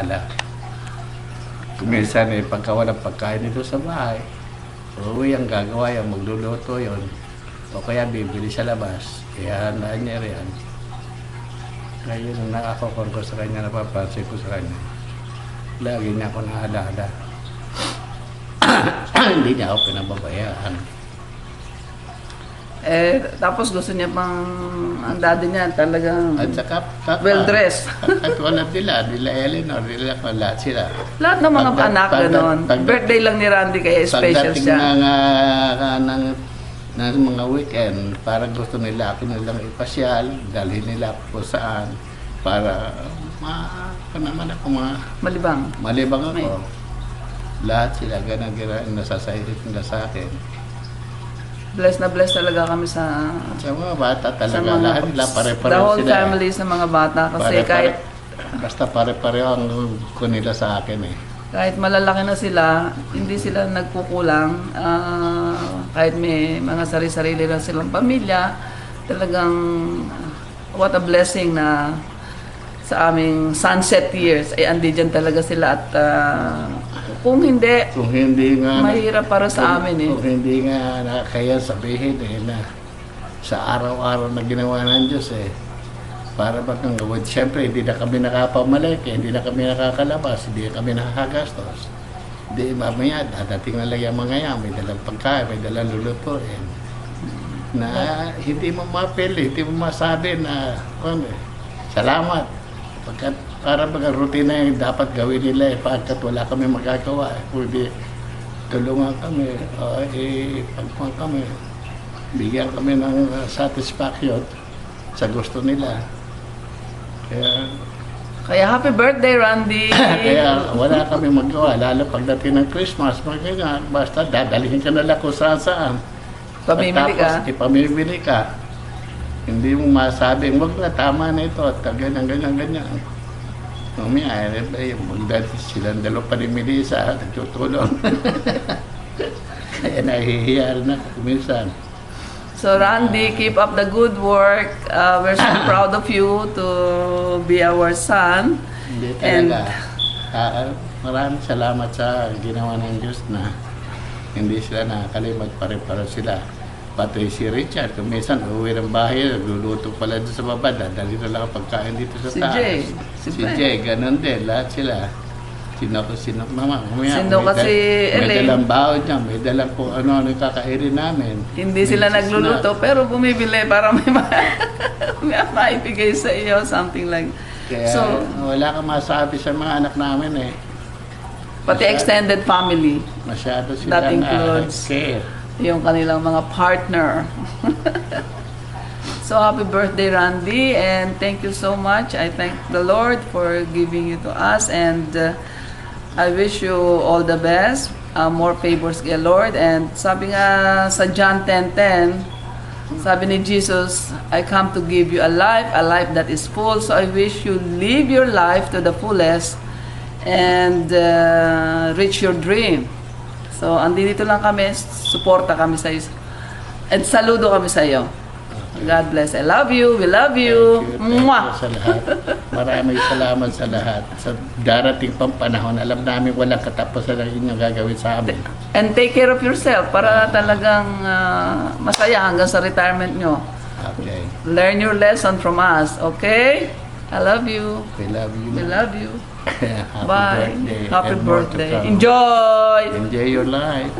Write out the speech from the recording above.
alaala. Kuminsan pagka walang pagkain dito sa bahay, uuwi ang gagawa yan, magluluto yon. O kaya bibili sa labas, ihahandaan niya riyan. Kaya yun ang nakakakon ko sa kanya, napapansin ko sa kanya. Lagi niya ako naalala. Hindi niya ako pinababayaan. Tapos gusto niya pang, ang daddy niya talagang At saka, well-dressed. At wala nila Eleanor, nila lahat sila. Lahat ng mga anak gano'n. Birthday lang ni Randy kaya special Pagdating siya. ng mga weekend, parang gusto nila ako nilang ipasyal, dalhin nila ako kung saan, para Malibang. malibang ako. Lahat sila ganang nasasayit nila sa akin. Blessed na blessed talaga kami sa Sa mga bata talaga, mga- lahat nila pare-pareho the whole sila. family sa mga bata kasi kahit Basta pare-pareho ang ko nila sa akin kahit malalaki na sila, hindi sila nagkukulang. Kahit may mga sarili-sarili na silang pamilya, talagang what a blessing na sa aming sunset years ay andi dyan talaga sila at kung hindi, Kung hindi nga mahirap para sa amin eh. Kung hindi nga kaya sabihin na sa araw-araw na ginawa ng Diyos para ba kang gawin? Siyempre, hindi na kami nakapamalike, hindi na kami nakakalabas, hindi na kami nakakagastos. Hindi, mamaya, dadating na lang yung mga yan, may dalang pagkain, may dalang lulutuin. Na hindi mo mapili, hindi mo masabi na, salamat. Pagkat para mga rutina yung dapat gawin nila pagkat wala kami magagawa. Kundi tulungan kami, pagpang kami, bigyan kami ng satisfaction sa gusto nila. Kaya happy birthday, Randy! Kaya wala kami magawa, lalo pagdating ng Christmas, basta dadalhin ka na lang kung saan. Pamimili ka? Tapos ipamimili ka. Hindi mo masabing, wag na, tama na ito, at ganyan. Mamaya, silang dalawa pa ni Melissa, nagtutulong. Kaya nahihiya na kuminsan. So Randy, keep up the good work. We're so proud of you to be our son. Hindi talaga. Maraming salamat sa ginawa ng Diyos na hindi sila nakakalimot, pare-pare sila. Pati si Richard, kung minsan uwi ng bahay, nagluluto pala doon sa baba, dadali na lang ang pagkain dito sa taas. Si Jay, ganun din, lahat sila. Sino mama, kasi may dalang baon niya, may dalang kung ano kakainin namin. Hindi sila nagluluto, pero bumibili para may maibigay sa iyo, something like. Kaya wala kang masabi sa mga anak namin Pati extended family. Masyado sila That includes care. Yung kanilang mga partner. So happy birthday, Randy, and thank you so much. I thank the Lord for giving you to us, and I wish you all the best, more favors kay Lord. And sabi nga sa John 10:10, sabi ni Jesus, I come to give you a life that is full. So I wish you live your life to the fullest and reach your dream. So, andito lang kami, suporta kami sa iyo. At saludo kami sa iyo. God bless. I love you. We love you. Mwah! Sa lahat. Maraming salamat sa lahat. Sa darating pang panahon, alam namin walang katapusan ang inyong gagawin sa amin. And take care of yourself para talagang masaya hanggang sa retirement nyo. Okay. Learn your lesson from us. Okay? I love you. We love you. We love you. Happy Bye. birthday. Happy and more to birthday. come. Enjoy! Enjoy your life.